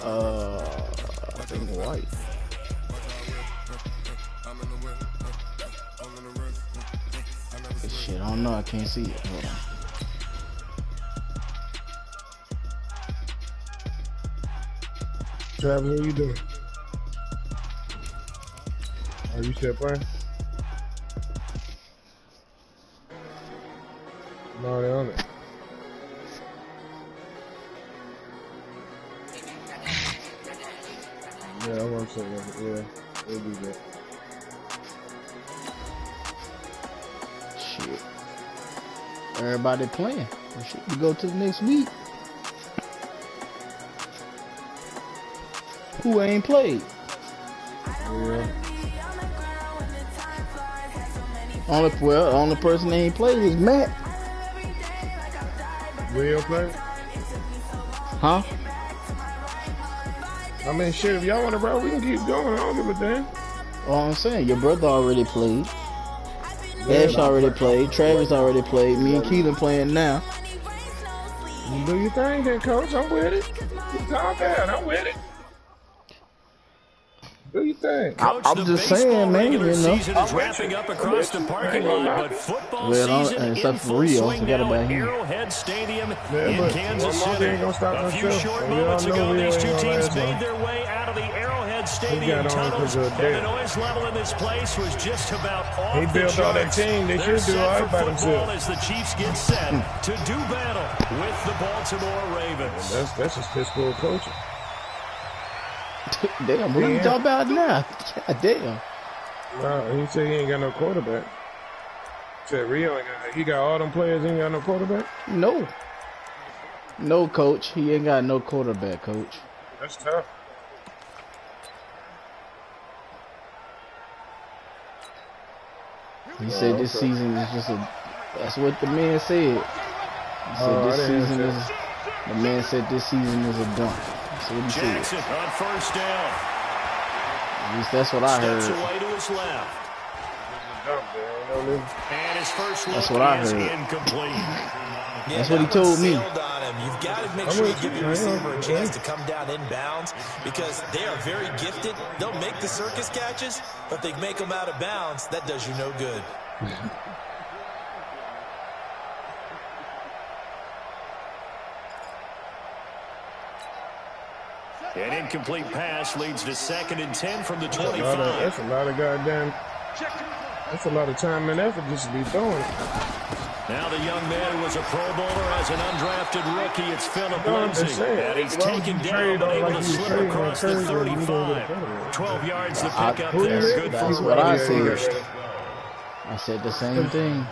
I think white. Shit, I don't know. I can't see it. Hold on. Travis, what you doing? Are you still playing? No, they're on it. Yeah, I want to say that. Yeah, they'll do that. Shit. Everybody playing. Shit, we go to the next week. Who ain't played? Yeah. Only person that ain't played is Matt. Rio play? Huh? I mean, shit, if y'all want to roll, we can keep going. I don't give a damn. All I'm saying, your brother already played. Ash already played. Travis already played. Me and Keelan playing now. You do your thing then, coach. I'm with it. Calm down. I'm with it. Do you think? I'm just saying, man, you know. Season is wrapping up across the parking lot, but football season in full swing now at Arrowhead Stadium in Kansas City. A few short moments ago, these two teams made their way out of the Arrowhead Stadium tunnels, and the noise level in this place was just about off the charts. He built all that team. They should do all right by themselves. As the Chiefs get set to do battle with the Baltimore Ravens. That's just piss poor coaching. Damn, what are you talking about now? God damn. No, he said he ain't got no quarterback. He said Rio ain't got. He got all them players. He ain't got no quarterback. No. No, coach. He ain't got no quarterback, coach. That's tough. He said this season is just a. That's what the man said. He said this season is. The man said this season is a dump. That's what he Jackson said. on first down. At least that's what I heard. Steps away to his left. And his first look that's what I is heard. Incomplete. That's what he told me. You've got to make sure you give your receiver a chance to come down inbounds because they are very gifted. They'll make the circus catches, but if they make them out of bounds, that does you no good. An incomplete pass leads to 2nd and 10 from the 25. That's a lot of goddamn. That's a lot of time and effort just to be throwing. Now the young man who was a Pro Bowler as an undrafted rookie, it's Phillip Lindsay. And he's taken down but able to slip across the 35. 12 yards to pick up there. Good That's for what I Ravens. said. I said the same thing.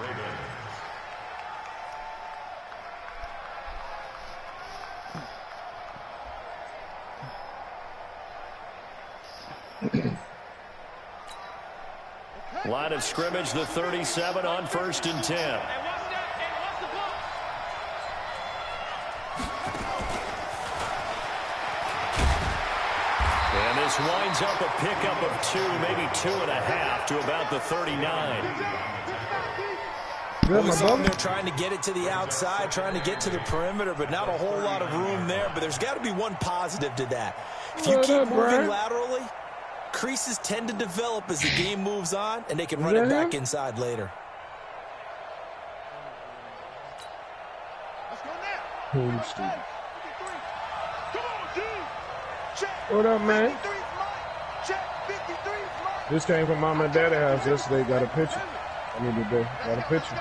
Line of scrimmage, the 37 on 1st and 10. And this winds up a pickup of 2, maybe 2.5 to about the 39. They're trying to get it to the outside, trying to get to the perimeter, but not a whole lot of room there. But there's got to be one positive to that. If you keep moving laterally, creases tend to develop as the game moves on, and they can run it back inside later. What up, man? This came from Mama and Daddy's house yesterday. Got a picture. I need to do. Got a picture.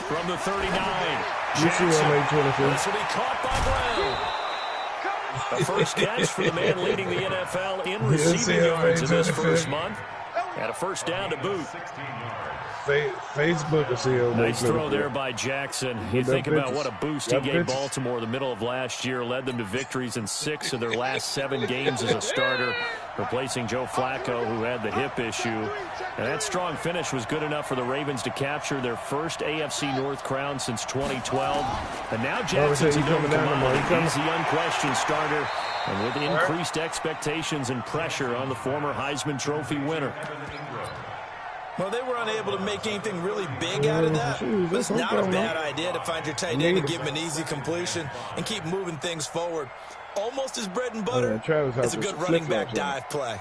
From the 39. You see on 824. This will be caught by Brown. The first catch for the man leading the NFL in receiving yards in this first month. And a first down to boot. Facebook will see on Nice throw there by Jackson. You think about what a boost he gave Baltimore the middle of last year. Led them to victories in 6 of their last 7 games as a starter, replacing Joe Flacco, who had the hip issue. And that strong finish was good enough for the Ravens to capture their first AFC North crown since 2012. And now Jackson's a known commodity. He's the unquestioned starter, and with increased expectations and pressure on the former Heisman Trophy winner. Well, they were unable to make anything really big out of that. But it's not a bad idea to find your tight end and give him an easy completion and keep moving things forward. Almost his bread and butter. It's a good running back dive play.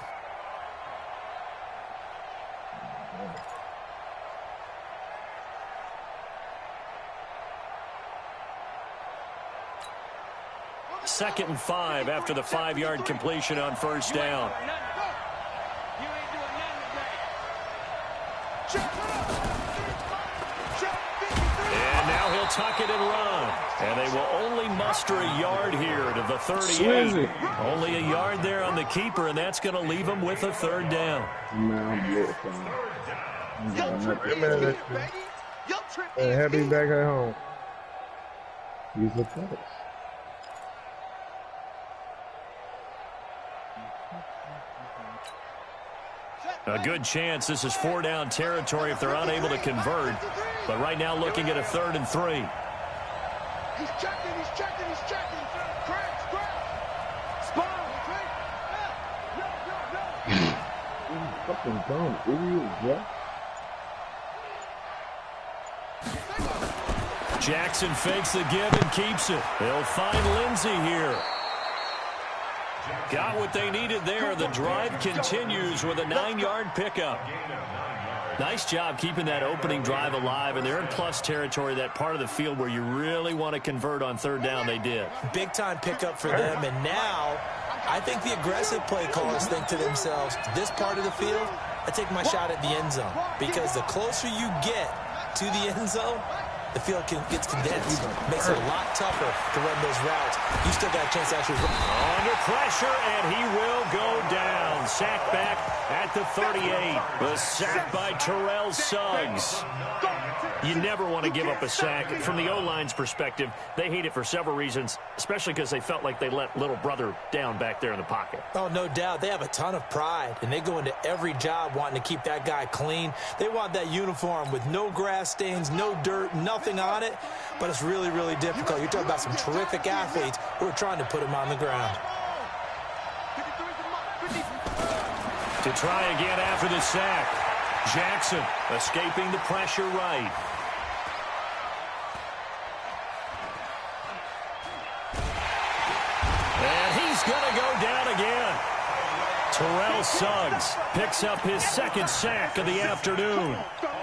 Second and 5 after the 5-yard completion on first down. And now he'll tuck it and run. And they will only muster a yard here to the 38. Only a yard there on the keeper, and that's going to leave him with a third down. Happy back at home. He's a plus. A good chance this is 4-down territory if they're unable to convert. But right now looking at a 3rd and 3. He's checking. Cracks. Spawn. Fucking dumb idiot, bro. Jackson fakes the give and keeps it. They'll find Lindsey here. Got what they needed there. The drive continues with a 9-yard pickup. Nice job keeping that opening drive alive, and they're in plus territory, that part of the field where you really want to convert on 3rd down. They did. Big-time pickup for them, and now I think the aggressive play callers think to themselves, this part of the field, I take my shot at the end zone, because the closer you get to the end zone, the field gets condensed. Makes it a lot tougher to run those routes. You still got a chance to actually run. Under pressure, and he will go down. Sack back at the 38. The sack by Terrell Suggs. You never want to give up a sack. From the O-line's perspective, they hate it for several reasons, especially because they felt like they let little brother down back there in the pocket. Oh, no doubt. They have a ton of pride, and they go into every job wanting to keep that guy clean. They want that uniform with no grass stains, no dirt, nothing on it, but it's really, really difficult. You're talking about some terrific athletes who are trying to put him on the ground. To try again after the sack. Jackson escaping the pressure right. And he's going to go down again. Terrell Suggs picks up his 2nd sack of the afternoon.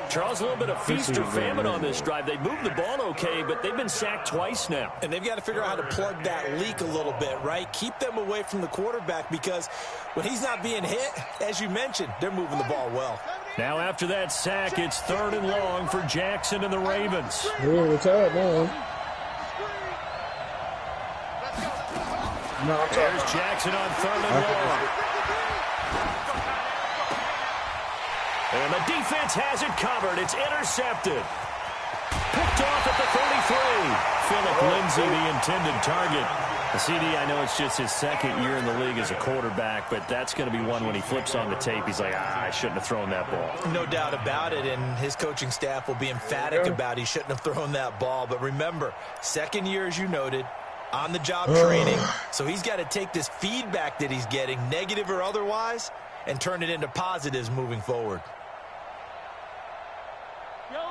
Charles, a little bit of feast or famine on this drive. They moved the ball okay, but they've been sacked twice now. And they've got to figure out how to plug that leak a little bit, right? Keep them away from the quarterback, because when he's not being hit, as you mentioned, they're moving the ball well. Now after that sack, it's 3rd and long for Jackson and the Ravens. Yeah, it's out now. There's Jackson on 3rd and long. And the defense has it covered. It's intercepted. Picked off at the 33. Philip Lindsay, the intended target. The CD, I know it's just his 2nd year in the league as a quarterback, but that's going to be one when he flips on the tape. He's like, I shouldn't have thrown that ball. No doubt about it, and his coaching staff will be emphatic about he shouldn't have thrown that ball. But remember, 2nd year, as you noted, on-the-job training. So he's got to take this feedback that he's getting, negative or otherwise, and turn it into positives moving forward.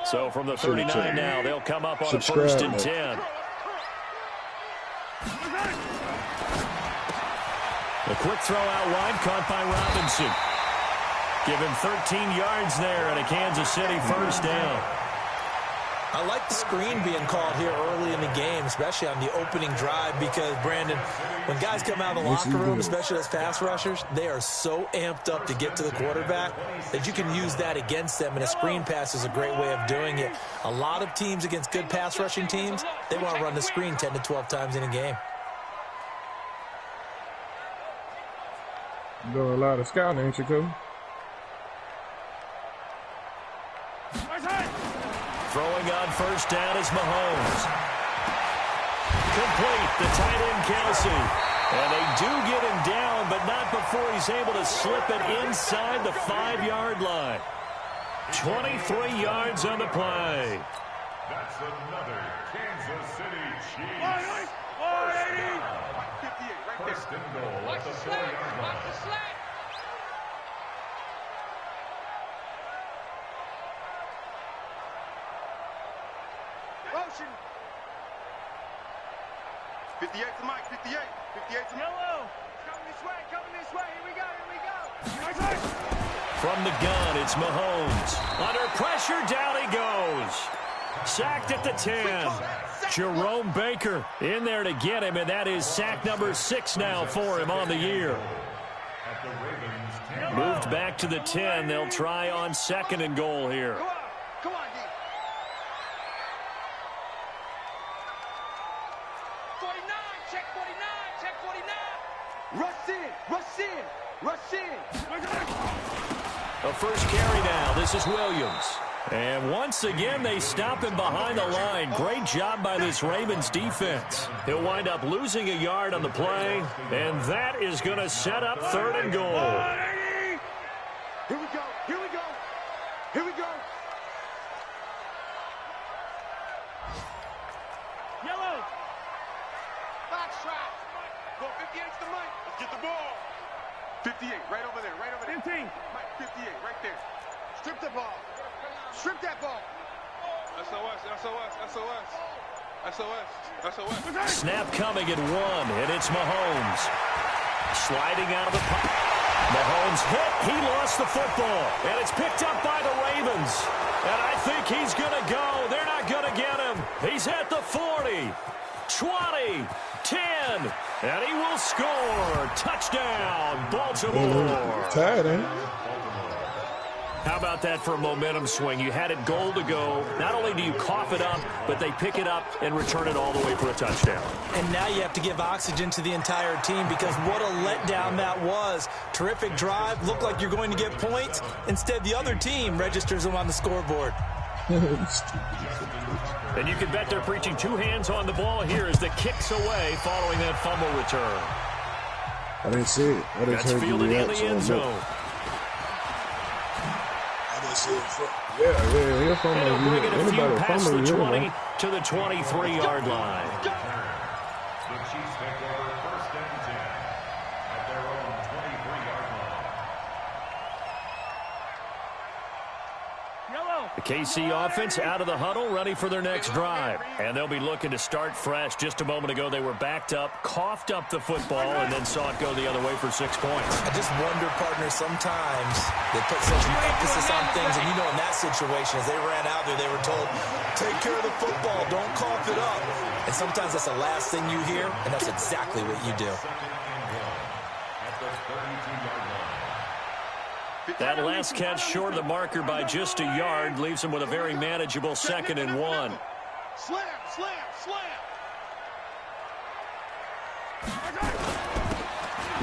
So from the 39 now, they'll come up on a 1st and 10. A quick throw out wide, caught by Robinson. Give him 13 yards there and a Kansas City 1st down. I like the screen being called here early in the game, especially on the opening drive, because, Brandon, when guys come out of the locker room, especially as pass rushers, they are so amped up to get to the quarterback that you can use that against them, and a screen pass is a great way of doing it. A lot of teams against good pass rushing teams, they want to run the screen 10 to 12 times in a game. Doing a lot of scouting, ain't you, Coach? Throwing on 1st down is Mahomes. Complete, the tight end Kelsey. And they do get him down, but not before he's able to slip it inside the 5-yard line. 23 yards on the play. That's another Kansas City Chiefs. 1st and goal at the 4-yard line. action. 58 to Mike, 58. 58 to Yellow. Coming this way. Here we go. From the gun, it's Mahomes. Under pressure, down he goes. Sacked at the 10. Jerome Baker in there to get him, and that is sack number 6 now for him on the year. Moved back to the 10. They'll try on 2nd and goal here. Come on, D. 49, check 49. Rush in. A first carry now. This is Williams. And once again, they stop him behind the line. Great job by this Ravens defense. He'll wind up losing a yard on the play, and that is going to set up 3rd and goal. Here we go. Yellow. Box trap. Go 58 to Mike. Let's get the ball. 58, right over there. 15. Mike, 58, right there. Strip the ball. Strip that ball. SOS. Snap coming at 1, and it's Mahomes. Sliding out of the pocket. Mahomes hit. He lost the football, and it's picked up by the Ravens. And I think he's going to go. They're not going to get him. He's at the 40, 20, 10, and he will score. Touchdown, Baltimore. Tired, eh? How about that for a momentum swing? You had it goal to go. Not only do you cough it up, but they pick it up and return it all the way for a touchdown. And now you have to give oxygen to the entire team because what a letdown that was. Terrific drive. Looked like you're going to get points. Instead, the other team registers them on the scoreboard. And you can bet they're preaching 2 hands on the ball here as the kick's away following that fumble return. I didn't see it. I just heard fielded in the end zone. Yeah, he'll fumble. And he'll bring it a few past the 20 man. to the 23-yard line. The Chiefs take over 1st and 10 at their own 23-yard line. The KC offense out of the huddle, ready for their next drive. And they'll be looking to start fresh. Just a moment ago, they were backed up, coughed up the football, and then saw it go the other way for 6 points. I just wonder, partner, sometimes they put such an emphasis on things, and you know in that situation, as they ran out there, they were told, take care of the football, don't cough it up. And sometimes that's the last thing you hear, and that's exactly what you do. That last catch short of the marker by just a yard leaves him with a very manageable 2nd and 1. Slam.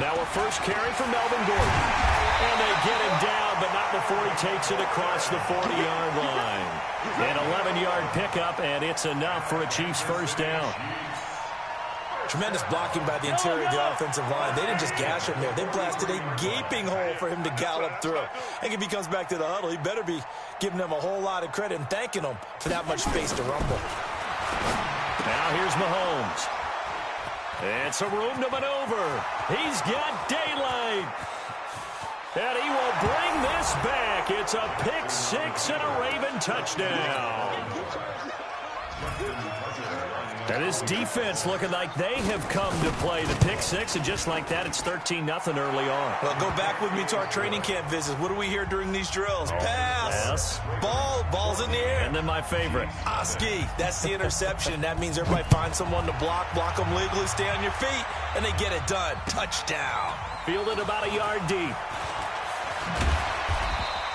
Now a first carry for Melvin Gordon. And they get him down, but not before he takes it across the 40-yard line. An 11-yard pickup, and it's enough for a Chiefs first down. Tremendous blocking by the interior of the offensive line. They didn't just gash him there. They blasted a gaping hole for him to gallop through. I think if he comes back to the huddle, he better be giving them a whole lot of credit and thanking them for that much space to rumble. Now here's Mahomes. It's a room to maneuver. He's got daylight. And he will bring this back. It's a pick 6 and a Raven touchdown. And this defense looking like they have come to play the pick 6, and just like that, it's 13-0 early on. Well, go back with me to our training camp visits. What do we hear during these drills? Pass. Ball's in the air. And then my favorite. Oski, that's the interception. That means everybody finds someone to block them legally, stay on your feet, and they get it done. Touchdown. Fielded about a yard deep.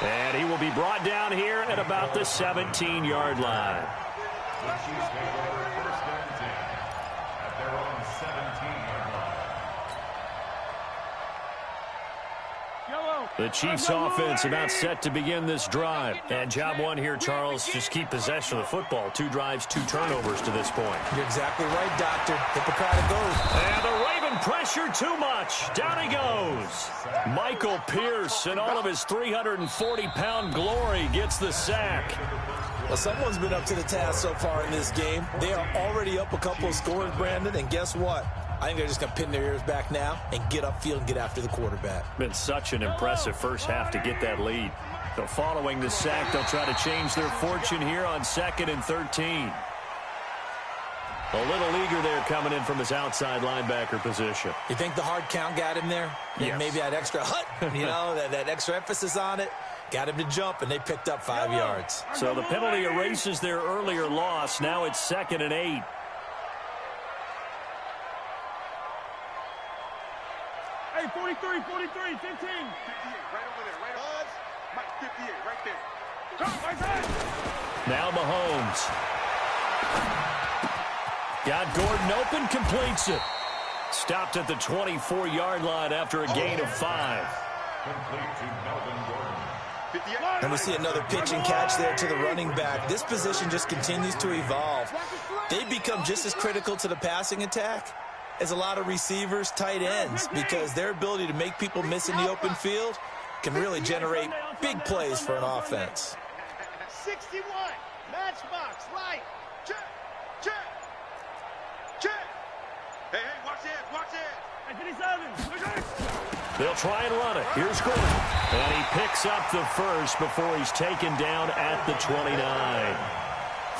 And he will be brought down here at about the 17-yard line. The Chiefs take over 1st and 10 at their own 17-yard line. The Chiefs offense about set to begin this drive. And job 1 here, Charles, just keep possession of the football. 2 drives, 2 turnovers to this point. You're exactly right, Doctor. Hippocratic oath. And the Raven pressure too much. Down he goes. Michael Pierce in all of his 340-pound glory gets the sack. Well, someone's been up to the task so far in this game. They are already up a couple of scores, Brandon, and guess what? I think they're just going to pin their ears back now and get upfield and get after the quarterback. Been such an impressive first half to get that lead. So following the sack, they'll try to change their fortune here on 2nd and 13. A little eager there coming in from his outside linebacker position. You think the hard count got him there? Yes. Maybe that extra that extra emphasis on it got him to jump, and they picked up 5 yards. So the penalty erases their earlier loss. Now it's 2nd and 8. Hey, 43, 15. 58, right over there, right over there. Mike, 58, right there. Now Mahomes. Got Gordon open, completes it. Stopped at the 24-yard line after a gain of 5. Complete to Melvin Gordon. 58. And we see another pitch and catch there to the running back. This position just continues to evolve. They become just as critical to the passing attack as a lot of receivers, tight ends, because their ability to make people miss in the open field can really generate big plays for an offense. 61, matchbox, light, check, check, check. Hey, watch it. 57. They'll try and run it. Here's Gordon. And he picks up the first before he's taken down at the 29.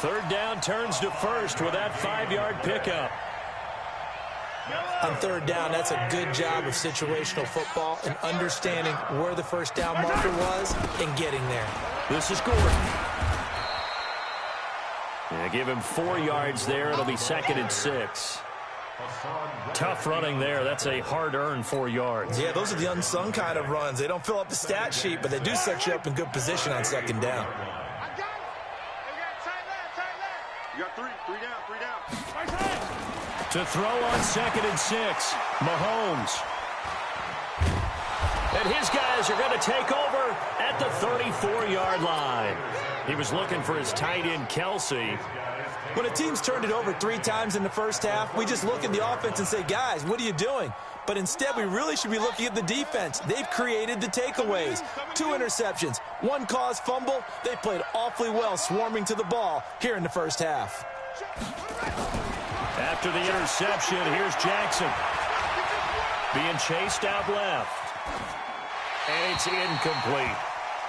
3rd down turns to first with that 5-yard pickup. On 3rd down, that's a good job of situational football and understanding where the first down marker was and getting there. This is Gordon. Yeah, give him 4 yards there. It'll be 2nd and 6. Tough running there. That's a hard-earned 4 yards. Yeah, those are the unsung kind of runs. They don't fill up the stat sheet, but they do set you up in good position on 2nd down. I got it. They got tight left. You got 3 down. To throw on 2nd and 6, Mahomes. And his guys are going to take over at the 34-yard line. He was looking for his tight end, Kelsey. When a team's turned it over 3 times in the first half, we just look at the offense and say, guys, what are you doing? But instead, we really should be looking at the defense. They've created the takeaways. 2 interceptions, 1 caused fumble. They played awfully well swarming to the ball here in the first half. After the interception, here's Jackson. Being chased out left. And it's incomplete.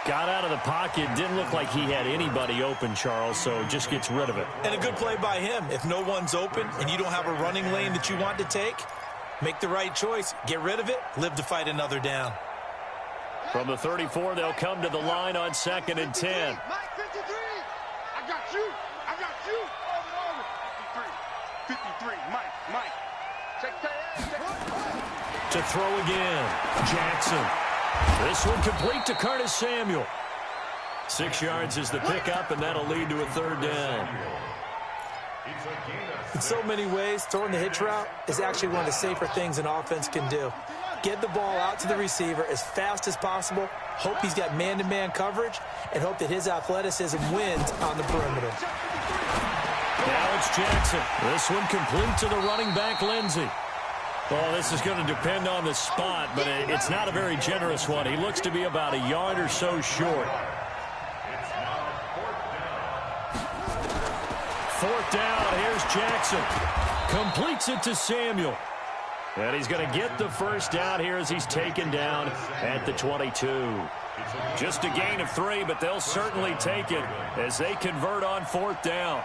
Got out of the pocket. Didn't look like he had anybody open, Charles, so just gets rid of it. And a good play by him. If no one's open and you don't have a running lane that you want to take, make the right choice. Get rid of it. Live to fight another down. From the 34, they'll come to the line on 2nd and 10. Mike, 53. I got you. Over. 53. Mike. Check that. To throw again, Jackson. This one complete to Curtis Samuel. 6 yards is the pickup, and that'll lead to a 3rd down. In so many ways, throwing the hitch route is actually one of the safer things an offense can do. Get the ball out to the receiver as fast as possible, hope he's got man-to-man coverage, and hope that his athleticism wins on the perimeter. Now it's Jackson. This one complete to the running back, Lindsey. Well, this is going to depend on the spot, but it's not a very generous one. He looks to be about a yard or so short. 4th down, here's Jackson. Completes it to Samuel. And he's going to get the first down here as he's taken down at the 22. Just a gain of 3, but they'll certainly take it as they convert on 4th down.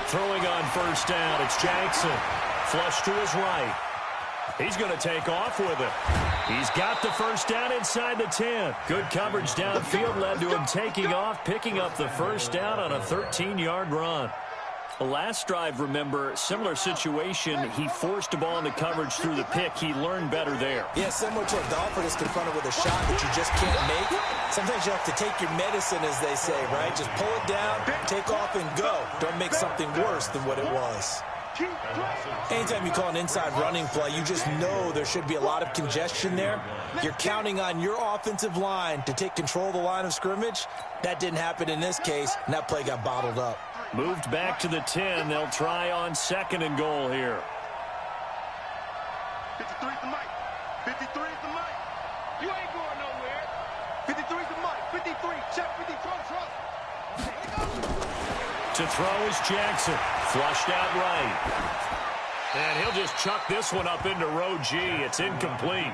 Throwing on 1st down, it's Jackson. Flush to his right. He's going to take off with it. He's got the first down inside the 10. Good coverage downfield led to him taking off, picking up the first down on a 13-yard run. The last drive, remember, similar situation. He forced a ball into coverage through the pick. He learned better there. Yeah, similar to a golfer that's confronted with a shot that you just can't make. Sometimes you have to take your medicine, as they say, right? Just pull it down, take off, and go. Don't make something worse than what it was. Anytime you call an inside running play, you just know there should be a lot of congestion there. You're counting on your offensive line to take control of the line of scrimmage. That didn't happen in this case, and that play got bottled up. Moved back to the 10. They'll try on 2nd and goal here. 53 is the mic. 53 is the mic. You ain't going nowhere. 53 is the mic. 53. Check 53. To throw is Jackson. Flushed out right. And he'll just chuck this one up into row G. It's incomplete.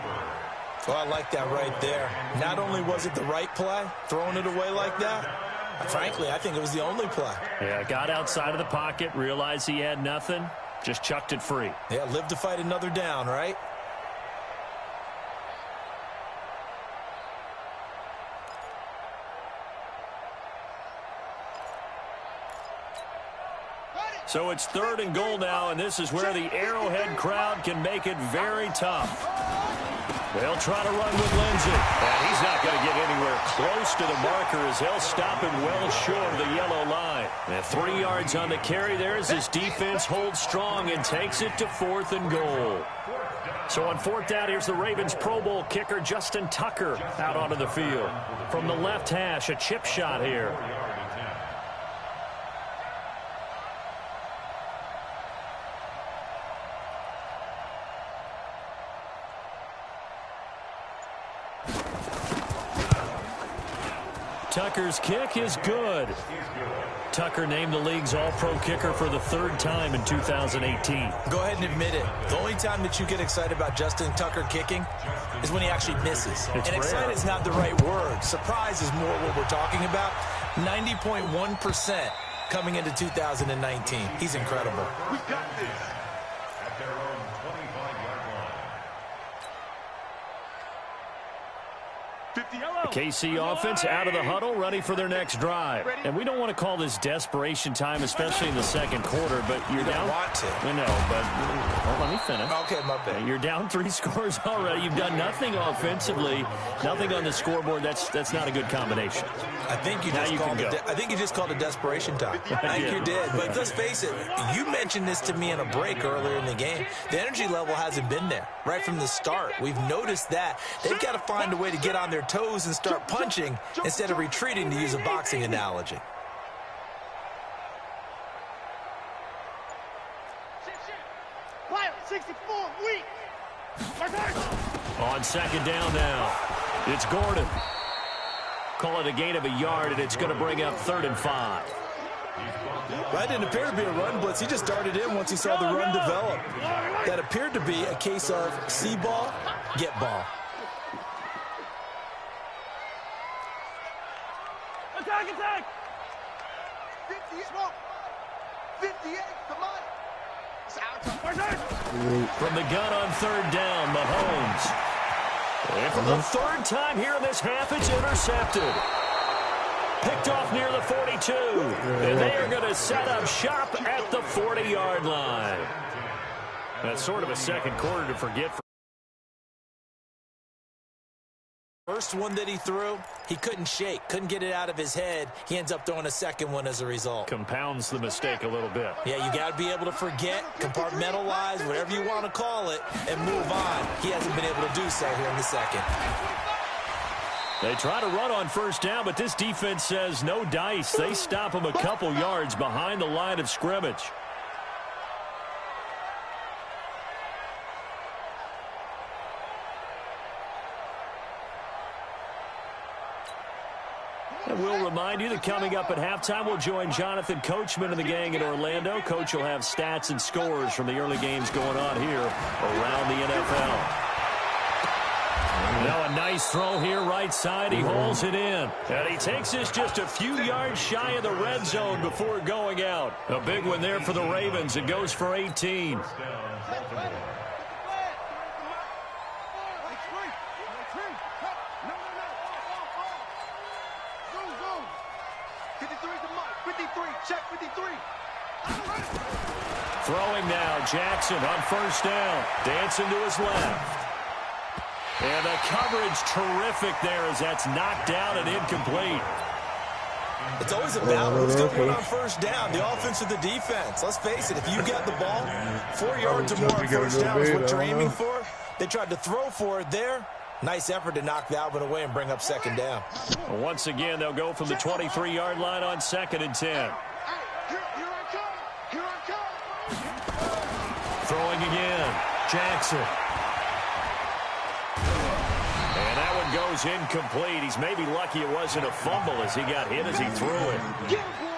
Well, I like that right there. Not only was it the right play, throwing it away like that, Frankly, I think it was the only play. Yeah, got outside of the pocket, realized he had nothing, just chucked it free. Yeah, live to fight another down, right? So it's 3rd and goal now, and this is where the Arrowhead crowd can make it very tough. They'll try to run with Lindsey. And he's not going to get anywhere close to the marker as they'll stop him well short of the yellow line. And 3 yards on the carry there as this defense holds strong and takes it to 4th and goal. So on 4th down, here's the Ravens Pro Bowl kicker Justin Tucker out onto the field. From the left hash, a chip shot here. Tucker's kick is good. Tucker named the league's all-pro kicker for the 3rd time in 2018. Go ahead and admit it. The only time that you get excited about Justin Tucker kicking is when he actually misses. And excited is not the right word. Surprise is more what we're talking about. 90.1% coming into 2019. He's incredible. We got this. At their own 25-yard line. The KC offense out of the huddle, ready for their next drive. And we don't want to call this desperation time, especially in the 2nd quarter, but you're down. Want to. I know, but let me finish. Okay, my bad. You're down 3 scores already. You've done nothing offensively, nothing on the scoreboard. That's not a good combination. I think you just called it desperation time. I think you did. But let's face it, you mentioned this to me in a break earlier in the game. The energy level hasn't been there right from the start. We've noticed that. They've got to find a way to get on their toes and start punching instead of retreating, to use a boxing analogy. Wild 64, weak. On 2nd down now, it's Gordon. Call it a gain of a yard, and it's going to bring up 3rd and 5. That didn't appear to be a run blitz. He just darted in once he saw the run develop. That appeared to be a case of see ball, get ball. Attack! 58, come on. From the gun on 3rd down, Mahomes. And for the 3rd time here in this half, it's intercepted. Picked off near the 42. And they are going to set up shop at the 40-yard line. That's sort of a 2nd quarter to forget. First one that he threw, he couldn't shake, couldn't get it out of his head. He ends up throwing a 2nd one as a result. Compounds the mistake a little bit. Yeah, you got to be able to forget, compartmentalize, whatever you want to call it, and move on. He hasn't been able to do so here in the 2nd. They try to run on 1st down, but this defense says no dice. They stop him a couple yards behind the line of scrimmage. And we'll remind you that coming up at halftime, we'll join Jonathan Coachman and the gang in Orlando. Coach will have stats and scores from the early games going on here around the NFL. Now a nice throw here, right side. He hauls it in. And he takes this just a few yards shy of the red zone before going out. A big one there for the Ravens. It goes for 18. Throwing now, Jackson on 1st down. Dancing to his left. And the coverage terrific there as that's knocked down and incomplete. It's always a battle. Who's going to win on 1st down, the offense or the defense? Let's face it, if you get the ball, 4 yards or more on 1st down is what you're aiming for. They tried to throw for it there. Nice effort to knock that one away and bring up 2nd down. Once again, they'll go from the 23-yard line on 2nd and 10. Throwing again, Jackson. And that one goes incomplete. He's maybe lucky it wasn't a fumble as he got hit as he threw it.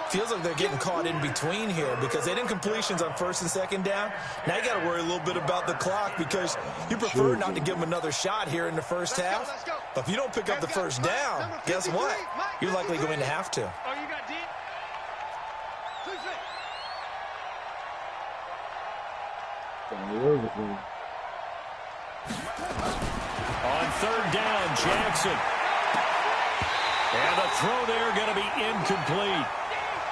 Feels like they're getting caught in between here because they did incompletions on 1st and 2nd down. Now you got to worry a little bit about the clock because you prefer not to give them another shot here in the 1st half. But if you don't pick up the 1st down, guess what? You're likely going to have to. Oh, you got On third down, Jackson. And the throw there going to be incomplete.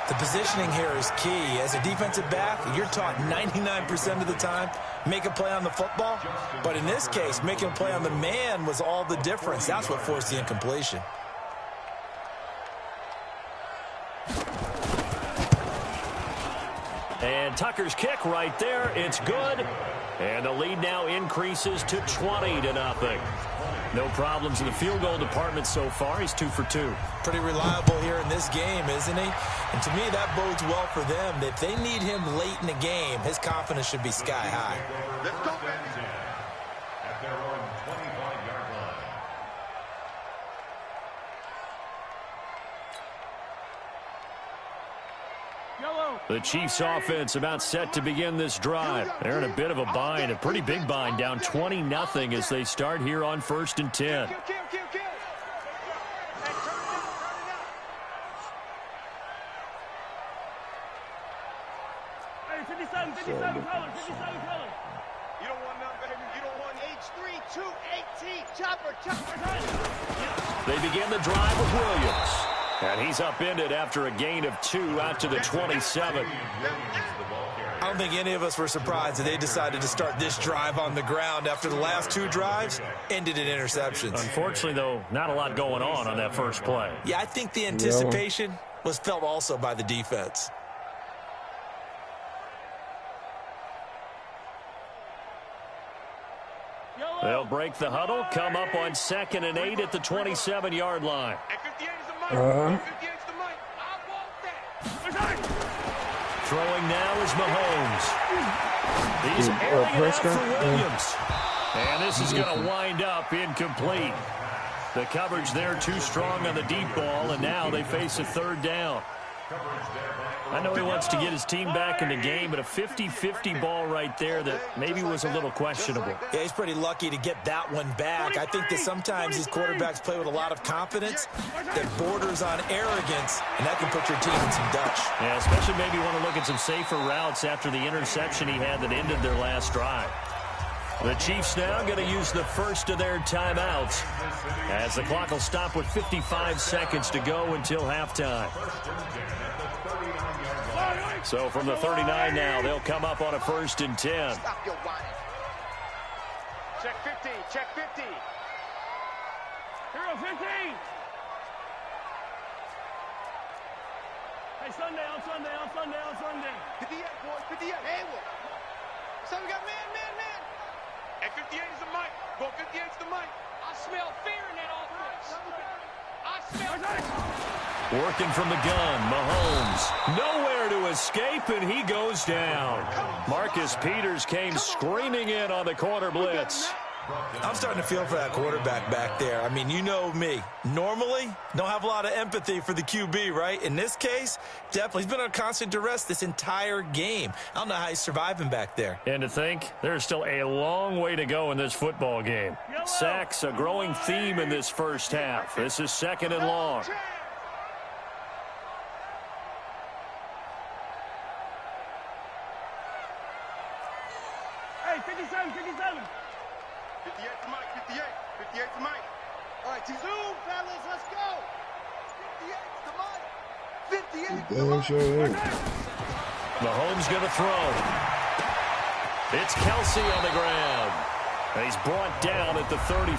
The positioning here is key. As a defensive back, you're taught 99% of the time, make a play on the football. But in this case, making a play on the man was all the difference. That's what forced the incompletion. And Tucker's kick right there. It's good. And the lead now increases to 20-0. No problems in the field goal department so far. He's 2 for 2. Pretty reliable here in this game, isn't he? And to me, that bodes well for them. If they need him late in the game, his confidence should be sky high. Let's go, baby. At their own 25-yard line. The Chiefs offense about set to begin this drive. They're in a bit of a bind, a pretty big bind, down 20-0 as they start here on 1st and 10. Hey, 57 color. You don't want none, baby. You don't want H3-2-18. Chopper. They begin the drive with Williams. And he's upended after a gain of 2 out to the 27. I don't think any of us were surprised that they decided to start this drive on the ground after the last 2 drives ended in interceptions. Unfortunately, though, not a lot going on that first play. Yeah, I think the anticipation was felt also by the defense. They'll break the huddle, come up on 2nd and 8 at the 27-yard line. Throwing now is Mahomes. He's airing it out for Williams. And this is going to wind up incomplete. The coverage there too strong on the deep ball, and now they face a 3rd down. I know he wants to get his team back in the game, but a 50-50 ball right there that maybe was a little questionable. Yeah, he's pretty lucky to get that one back. I think that sometimes these quarterbacks play with a lot of confidence that borders on arrogance, and that can put your team in some Dutch. Yeah, especially maybe want to look at some safer routes after the interception he had that ended their last drive. The Chiefs now going to use the first of their timeouts as the clock will stop with 55 seconds to go until halftime. So from the 39 now, they'll come up on a 1st and 10. Stop your whining. Check 15. Check 15. Hero 15. Hey, Sunday. 58, boys. 58. Haywood. So we got man. And 58 is the mic. Go 58 is the mic. I smell fear in that offense. I smell Working from the gun, Mahomes. Nowhere to escape, and he goes down. Marcus Peters came screaming in on the corner blitz. I'm starting to feel for that quarterback back there. I mean, you know me. Normally, don't have a lot of empathy for the QB, right? In this case, definitely. He's been on constant duress this entire game. I don't know how he's surviving back there. And to think, there's still a long way to go in this football game. Sacks, a growing theme in this first half. This is 2nd and long. Hey, 57. 58 to Mike, 58. 58 to Mike. All right, zoom, fellas, let's go. 58 to Mike. 58 to Mike. Mahomes going to throw. It's Kelsey on the ground. And he's brought down at the 34.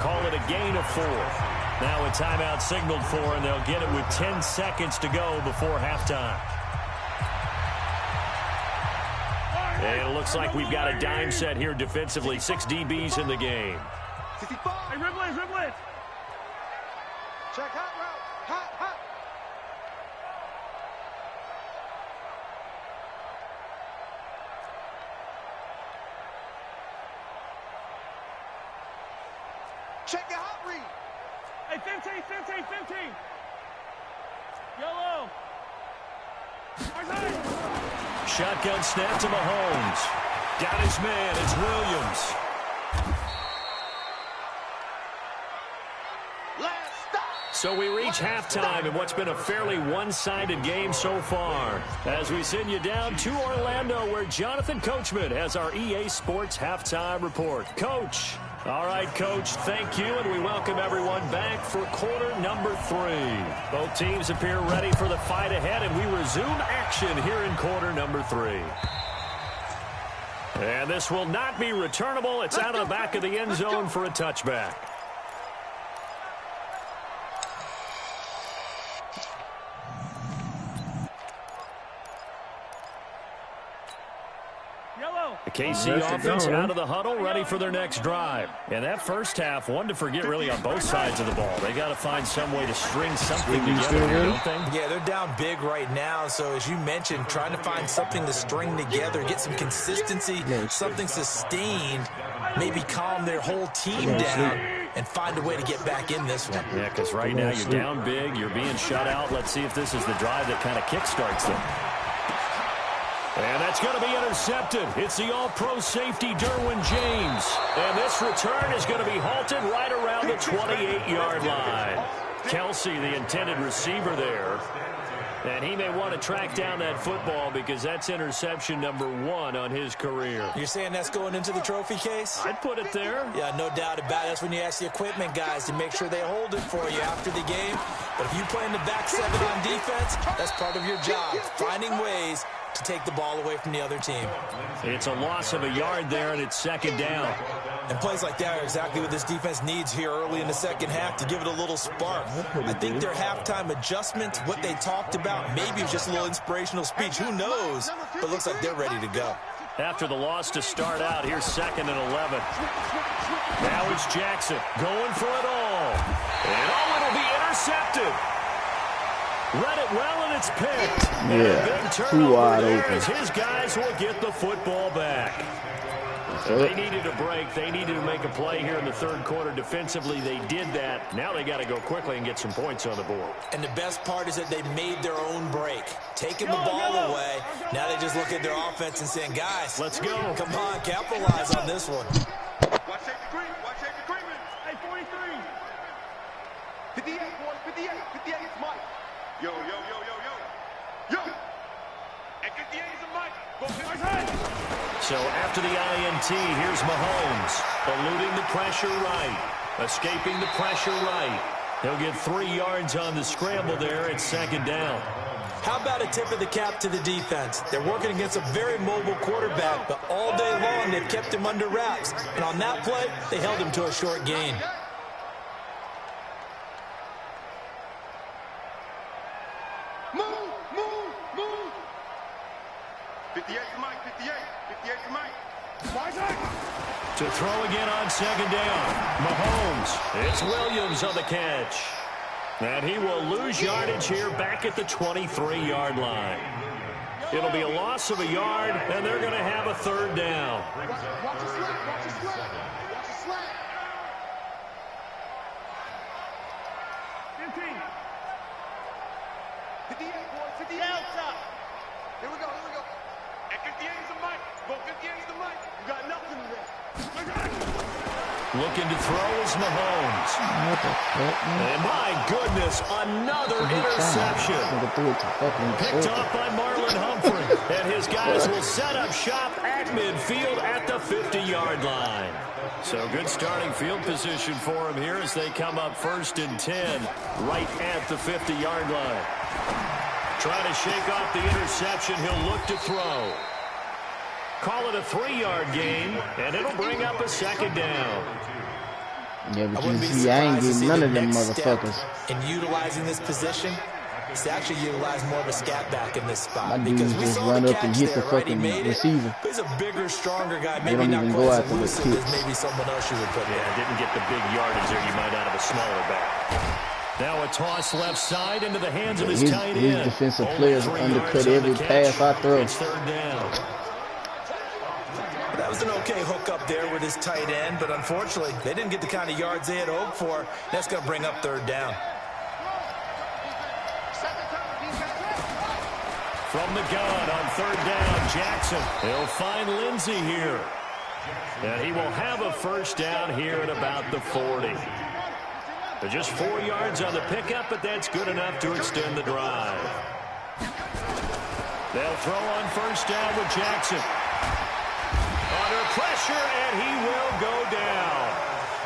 Call it a gain of 4. Now a timeout signaled for, and they'll get it with 10 seconds to go before halftime. And it looks like we've got a dime set here defensively. 6 DBs in the game. 65. Hey, Riblet. Check hot route. Hot. Check the hot read. Hey, 15. Yellow. Shotgun snap to Mahomes. Got his man. It's Williams. So we reach halftime in what's been a fairly one-sided game so far. As we send you down to Orlando, where Jonathan Coachman has our EA Sports Halftime Report. Coach. All right, Coach, thank you, and we welcome everyone back for quarter number 3. Both teams appear ready for the fight ahead, and we resume action here in quarter number 3. And this will not be returnable. It's out of the back of the end zone for a touchback. The KC offense out of the huddle, ready for their next drive. And that first half, one to forget really on both sides of the ball. They got to find some way to string something together, don't they? Yeah, they're down big right now. So as you mentioned, trying to find something to string together, get some consistency, something sustained, maybe calm their whole team down and find a way to get back in this one. Yeah, because right now you're down big, you're being shut out. Let's see if this is the drive that kind of kickstarts them. And that's going to be intercepted. It's the all-pro safety, Derwin James. And this return is going to be halted right around the 28-yard line. Kelsey, the intended receiver there. And he may want to track down that football because that's interception number 1 on his career. You're saying that's going into the trophy case? I'd put it there. Yeah, no doubt about it. That's when you ask the equipment guys to make sure they hold it for you after the game. But if you play in the back 7 on defense, that's part of your job, finding ways to take the ball away from the other team. It's a loss of a yard there, and it's second down. And plays like that are exactly what this defense needs here early in the second half to give it a little spark. I think their halftime adjustment, what they talked about, maybe it was just a little inspirational speech. Who knows? But it looks like they're ready to go. After the loss to start out, here's 2nd and 11. Now it's Jackson going for it all. And it'll be intercepted. Read it well, and it's picked. Yeah, too wide open. His guys will get the football back. So they needed a break. They needed to make a play here in the third quarter. Defensively, they did that. Now they got to go quickly and get some points on the board. And the best part is that they made their own break, taking the ball away. Now they just look at their offense and saying, guys, let's go. Come on, capitalize on this one. Watch safety green. Watch safety green. Hey, 43. 58, boys. 58. 58 is Mike. Yo, yo, yo, yo, yo. Yo. And 58 is a Mike. Go 58. So after the INT, here's Mahomes. Eluding the pressure right. Escaping the pressure right. He'll get 3 yards on the scramble there. It's second down. How about a tip of the cap to the defense? They're working against a very mobile quarterback, but all day long they've kept him under wraps. And on that play, they held him to a short gain. Move, move, move. 58 to Mike, 58. 58 to Mike. To throw again on second down. Mahomes. It's Williams on the catch. And he will lose yardage here back at the 23-yard line. It'll be a loss of a yard, and they're going to have a third down. Watch the slant, watch the slant. Watch the slant. 15. 58, boys, 58. Outside. Here we go, here we go. And 58 is the mic. Go 58 is the mic. You got nothing in there. Looking to throw is Mahomes. And my goodness, another interception. Picked off by Marlon Humphrey. And his guys will set up shop at midfield at the 50-yard line. So good starting field position for him here as they come up 1st and 10 right at the 50-yard line. Trying to shake off the interception. He'll look to throw. Call it a 3-yard gain, and it'll bring up a second down. Yeah, but you see, I ain't getting none of them motherfuckers. In utilizing this position, it's actually utilize more of a scat back in this spot. My dudes just run up and hit the fucking receiver. He's a bigger, stronger guy. They Maybe don't not even quite go as after the elusive kicks. as maybe someone else you would put there. Didn't get the big yardage there you might out of a smaller back. Now a toss left side into the hands of his tight end. His defensive players undercut every pass I throw. It's third down. That was an okay hook up there with his tight end, but unfortunately, they didn't get the kind of yards they had hoped for. That's going to bring up third down. From the gun on third down, Jackson. He'll find Lindsey here. And he will have a first down here at about the 40. But just 4 yards on the pickup, but that's good enough to extend the drive. They'll throw on first down with Jackson. Under pressure, and he will go down.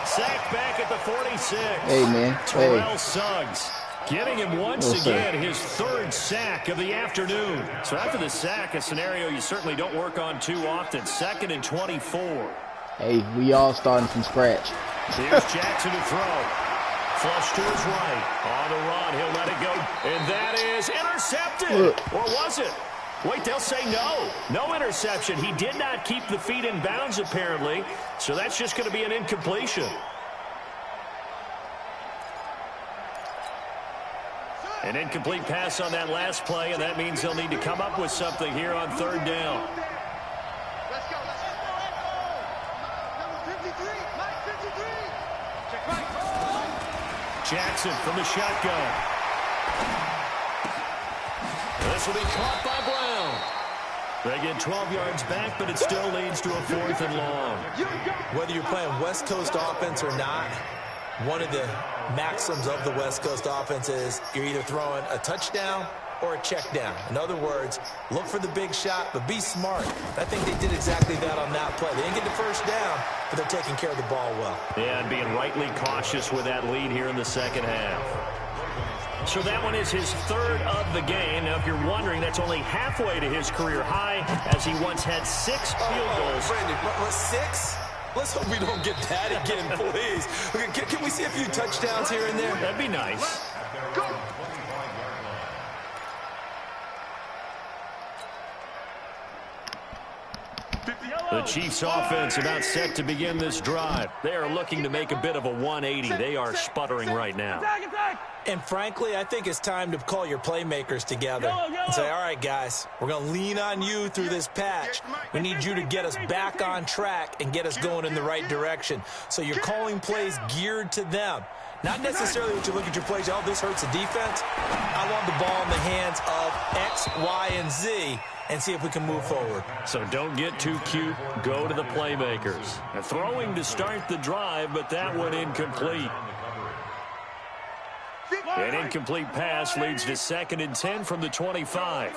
Sacked back at the 46. Hey, man. Terrell Suggs getting him once again his 3rd sack of the afternoon. So after the sack, a scenario you certainly don't work on too often. 2nd and 24. Hey, we all starting from scratch. Here's Jackson to throw. Flush to his right. On the run, he'll let it go. And that is intercepted. Or was it? Wait, they'll say no. No interception. He did not keep the feet in bounds, apparently. So that's just going to be an incompletion. An incomplete pass on that last play, and that means they'll need to come up with something here on 3rd down. Let's go. Number 53. Mike 53. Check right. Jackson from the shotgun. This will be caught by Brown. They get 12 yards back, but it still leads to a 4th and long. Whether you're playing West Coast offense or not, one of the maxims of the West Coast offense is you're either throwing a touchdown or a check down. In other words, look for the big shot, but be smart. I think they did exactly that on that play. They didn't get the first down, but they're taking care of the ball well. Yeah, and being rightly cautious with that lead here in the 2nd half. So that one is his 3rd of the game. Now, if you're wondering, that's only halfway to his career high, as he once had 6 field goals. Brandon, what, 6? Let's hope we don't get that again, please. Can we see a few touchdowns here and there? That'd be nice. Go. The Chiefs offense about set to begin this drive. They are looking to make a bit of a 180. They are sputtering right now. And frankly, I think it's time to call your playmakers together and say, all right, guys, we're going to lean on you through this patch. We need you to get us back on track and get us going in the right direction. So you're calling plays geared to them. Not necessarily what you look at your plays, oh, this hurts the defense. I want the ball in the hands of X, Y, and Z and see if we can move forward. So don't get too cute. Go to the playmakers. A throwing to start the drive, but that one incomplete. An incomplete pass leads to 2nd and 10 from the 25.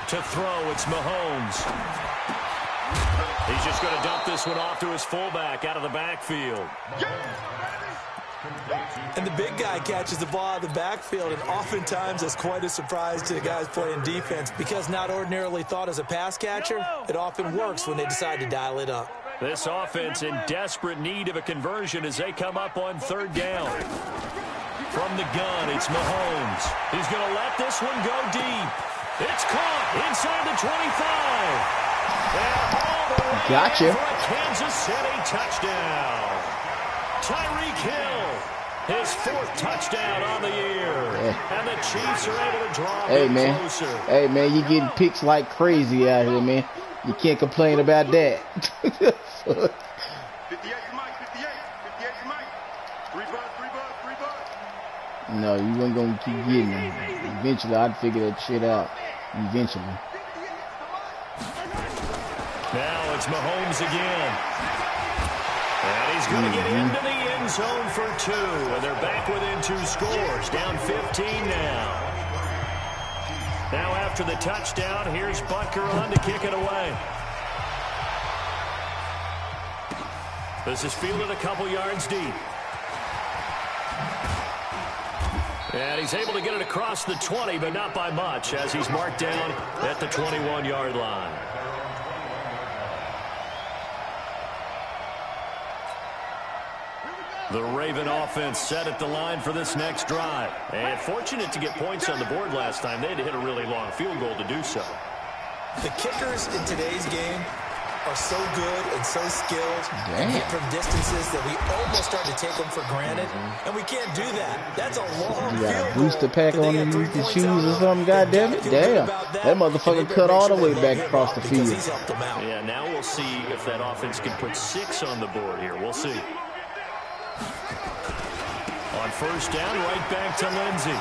To throw, it's Mahomes. He's just going to dump this one off to his fullback out of the backfield. And the big guy catches the ball out of the backfield, and oftentimes that's quite a surprise to the guys playing defense because not ordinarily thought as a pass catcher, it often works when they decide to dial it up. This offense in desperate need of a conversion as they come up on 3rd down. From the gun, it's Mahomes. He's going to let this one go deep. It's caught inside the 25. And all the way Gotcha. for a Kansas City touchdown. Tyreek Hill, his 4th touchdown on the year. Yeah. And the Chiefs are able to draw closer. Hey, man, you getting picks like crazy out here, man. You can't complain about that. 58 to Mike, 58 to Mike. 3 bucks. No, you weren't going to keep getting them. Eventually, I'd figure that shit out. Eventually. Now it's Mahomes again. And he's going to get into the end zone for 2. And they're back within 2 scores. Down 15 now. Now after the touchdown, here's Butker on to kick it away. This is fielded a couple yards deep. And he's able to get it across the 20, but not by much, as he's marked down at the 21-yard line. The Raven offense set at the line for this next drive. And fortunate to get points on the board last time. They had to hit a really long field goal to do so. The kickers in today's game are so good and so skilled and hit from distances that we almost start to take them for granted. And we can't do that. That's a long You got field a goal. booster pack on them shoes or something, goddammit. Damn. That motherfucker cut all the way back across the field. Yeah, now we'll see if that offense can put 6 on the board here. We'll see. On first down, right back to Lindsey.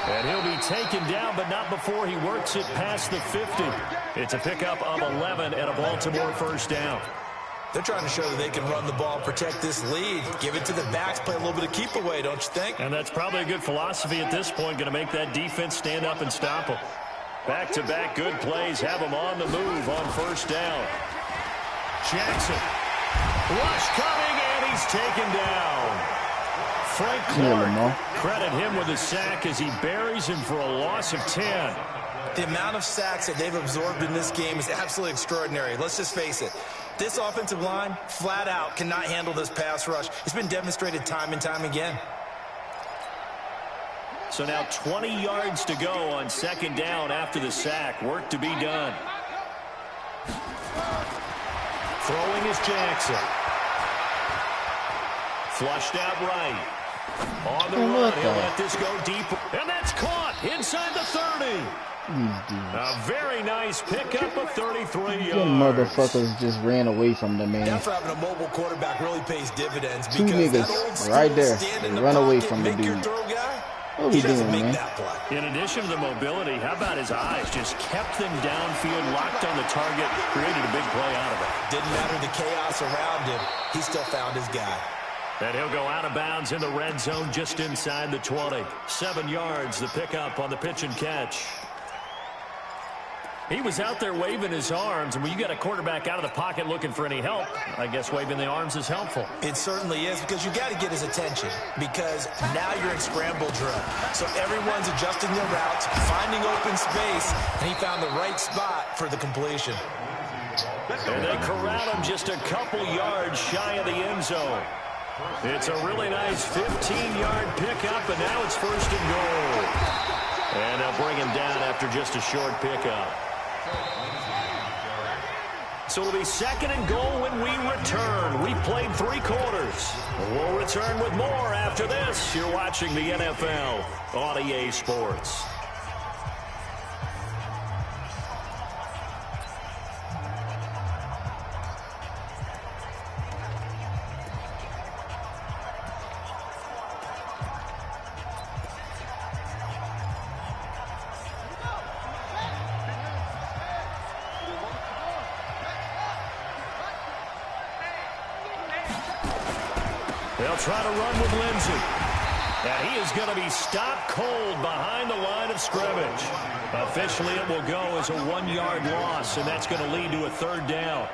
And he'll be taken down, but not before he works it past the 50. It's a pickup of 11 and a Baltimore first down. They're trying to show that they can run the ball, protect this lead, give it to the backs, play a little bit of keep away, don't you think? And that's probably a good philosophy at this point, going to make that defense stand up and stop them. Back-to-back good plays, have them on the move on first down. Jackson. Rush coming, and he's taken down. Frank Clark, credit him with a sack as he buries him for a loss of 10. The amount of sacks that they've absorbed in this game is absolutely extraordinary. Let's just face it. This offensive line, flat out, cannot handle this pass rush. It's been demonstrated time and time again. So now 20 yards to go on second down after the sack. Work to be done. Throwing is Jackson. Flushed out right. On the run, he'll let this go deep. And that's caught inside the 30. A very nice pickup of 33 yards. Them motherfuckers just ran away from the man. That's having a mobile quarterback really pays dividends. Two niggas right there. They run away from the dude. What are we doing, man? In addition to the mobility, how about his eyes? Just kept them downfield, locked on the target, created a big play out of it. Didn't matter the chaos around him. He still found his guy. And he'll go out of bounds in the red zone just inside the 20. 7 yards, the pickup on the pitch and catch. He was out there waving his arms, and when you got a quarterback out of the pocket looking for any help, I guess waving the arms is helpful. It certainly is, because you got to get his attention, because now you're in scramble drill. So everyone's adjusting their routes, finding open space, and he found the right spot for the completion. And they corral him just a couple yards shy of the end zone. It's a really nice 15-yard pickup, and now it's first and goal. And they'll bring him down after just a short pickup. So it'll be second and goal when we return. We played 3 quarters. We'll return with more after this. You're watching the NFL on EA Sports. They'll try to run with Lindsey. And he is going to be stopped cold behind the line of scrimmage. Officially, it will go as a 1-yard loss, and that's going to lead to a third down.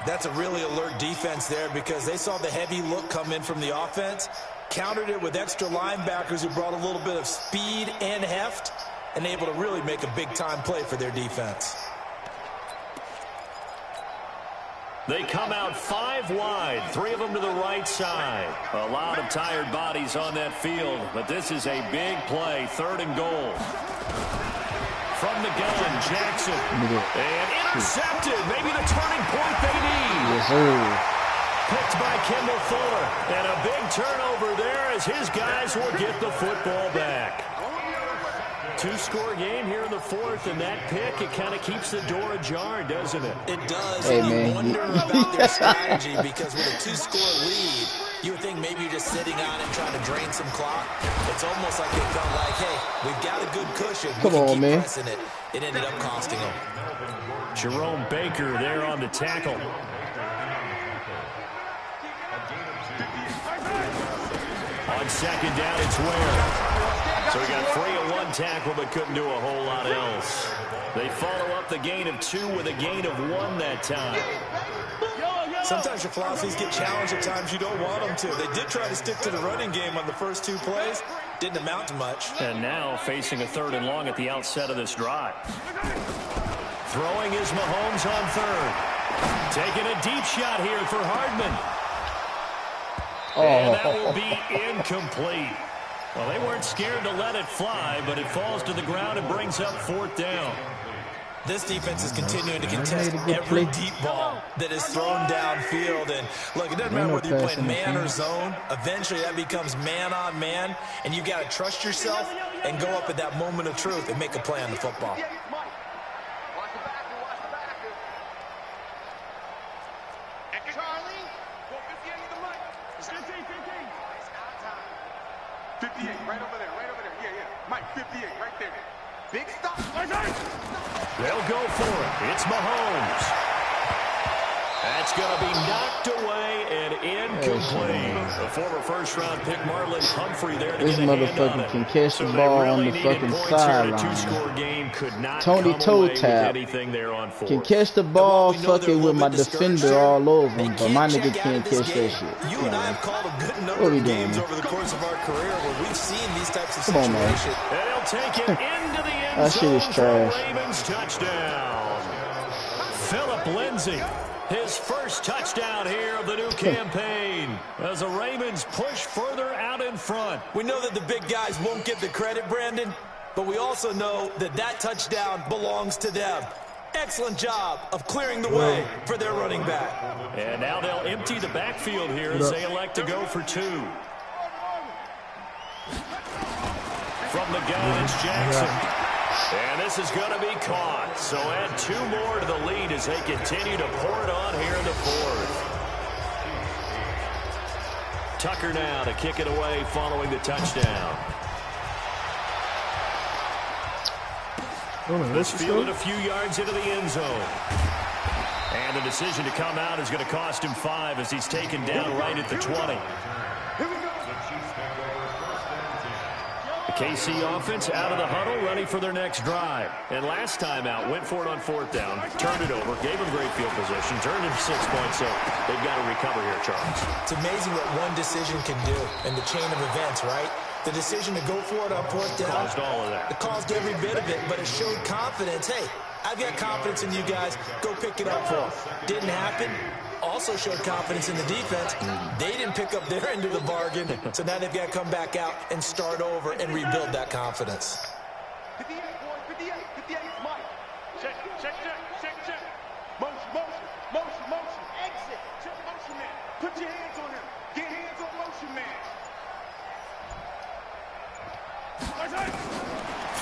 That's a really alert defense there, because they saw the heavy look come in from the offense, countered it with extra linebackers who brought a little bit of speed and heft, and able to really make a big-time play for their defense. They come out 5 wide, 3 of them to the right side. A lot of tired bodies on that field, but this is a big play, 3rd and goal. From the gun, Jackson. And intercepted, maybe the turning point they need. Yes, sir. Picked by Kendall Fuller. And a big turnover there as his guys will get the football back. 2-score game here in the 4th, and that pick, it kind of keeps the door ajar, doesn't it? It does. Hey, and you man. wonder about their strategy, because with a 2-score lead, you would think maybe you're just sitting on it trying to drain some clock. It's almost like they felt like, hey, we've got a good cushion. Come we can on, keep man. pressing it. It ended up costing them. Jerome Baker there on the tackle. On second down, it's Ware. So we got 3 on 1 tackle, but couldn't do a whole lot else. They follow up the gain of 2 with a gain of 1 that time. Sometimes your philosophies get challenged at times you don't want them to. They did try to stick to the running game on the first 2 plays. Didn't amount to much. And now facing a 3rd and long at the outset of this drive. Throwing is Mahomes on 3rd. Taking a deep shot here for Hardman. And that will be incomplete. Well, they weren't scared to let it fly, but it falls to the ground and brings up 4th down. This defense is continuing to contest every deep ball that is thrown downfield. And look, it doesn't matter whether you're playing man or zone. Eventually, that becomes man on man, and you got to trust yourself and go up at that moment of truth and make a play on the football. They'll go for it. It's Mahomes. That's It's going to be knocked away and incomplete. The former first-round pick Marlon Humphrey there to this get a hand on motherfucker it. can catch the ball on the fucking sideline. Tony Toe Tap can catch the ball fucking with my defender all over him, but my nigga can't catch that shit. You and I have called a good number of games over the course of our career where we've seen these types of situations. And he'll take it into the end that shit is trash. Ravens touchdown. Philip Lindsay, his first touchdown here of the new campaign as the Ravens push further out in front. We know that the big guys won't get the credit, Brandon, but we also know that that touchdown belongs to them. Excellent job of clearing the way for their running back. And now they'll empty the backfield here as they elect to go for 2. From the gun, it's Jackson. And this is going to be caught. So add 2 more to the lead as they continue to pour it on here in the 4th. Tucker now to kick it away following the touchdown. This fielded a few yards into the end zone. And the decision to come out is going to cost him 5 as he's taken down right at the 20. The KC offense out of the huddle, ready for their next drive. And last time out, went for it on 4th down, turned it over, gave them great field position, turned it 6 points, so they've got to recover here, Charles. It's amazing what one decision can do in the chain of events, right? The decision to go for it on 4th down. Caused all of that. It caused every bit of it, but it showed confidence. Hey, I've got confidence in you guys. Go pick it up for them. Didn't happen. Also showed confidence in the defense. They didn't pick up their end of the bargain, so now they've got to come back out and start over and rebuild that confidence. 58, boy, 58, 58, Mike. Check. Motion. Exit. Check motion man. Put your hands on him. Get hands on motion man.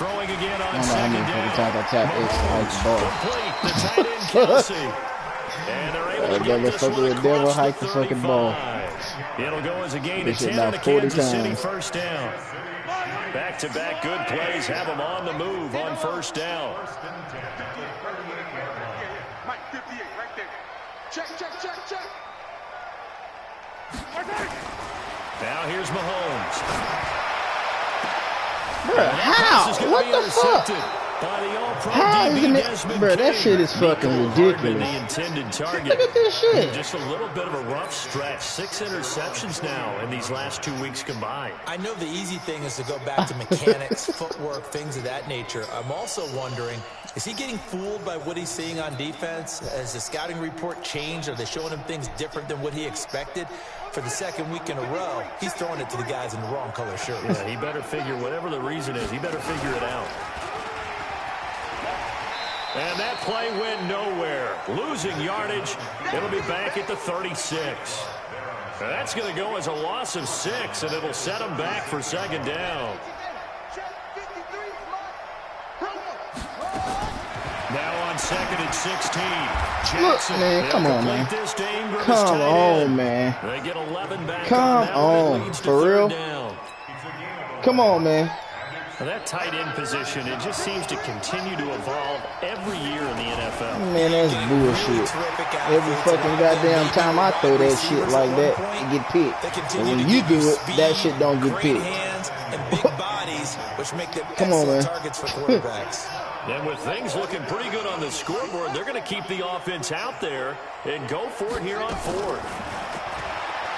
Throwing again on I second don't know how many down. times I tap X to hike the ball. Complete. The tight end, Kelsey. And they're able to get this one across hike the fucking ball. It'll go as a gain of This shit 10 on about the 40 Kansas City times. first down. Back-to-back good plays have them on the move on first down. Mike, 58, right there. Check. Now here's Mahomes. Bruh, how? What the fuck? How isn't it? Bruh, that shit is fucking ridiculous. Look at this shit. Just a little bit of a rough stretch. 6 interceptions now in these last 2 weeks combined. I know the easy thing is to go back to mechanics, footwork, things of that nature. I'm also wondering, is he getting fooled by what he's seeing on defense? Has the scouting report changed? Are they showing him things different than what he expected? For the second week in a row, he's throwing it to the guys in the wrong color shirts. Yeah, he better figure, whatever the reason is, he better figure it out. And that play went nowhere. Losing yardage. It'll be back at the 36. That's going to go as a loss of 6, and it'll set him back for second down. Now on second and 16. Jackson. Look, man, come on, man. Come on, man. They get 11 back. Come on, for real? Come on, man. Well, that tight end position, it just seems to continue to evolve every year in the NFL. Man, that's bullshit. Every fucking goddamn time I throw that shit like that, it get picked. And when you do it, that shit don't get picked. Come on, man. And with things looking pretty good on the scoreboard, they're going to keep the offense out there and go for it here on 4th.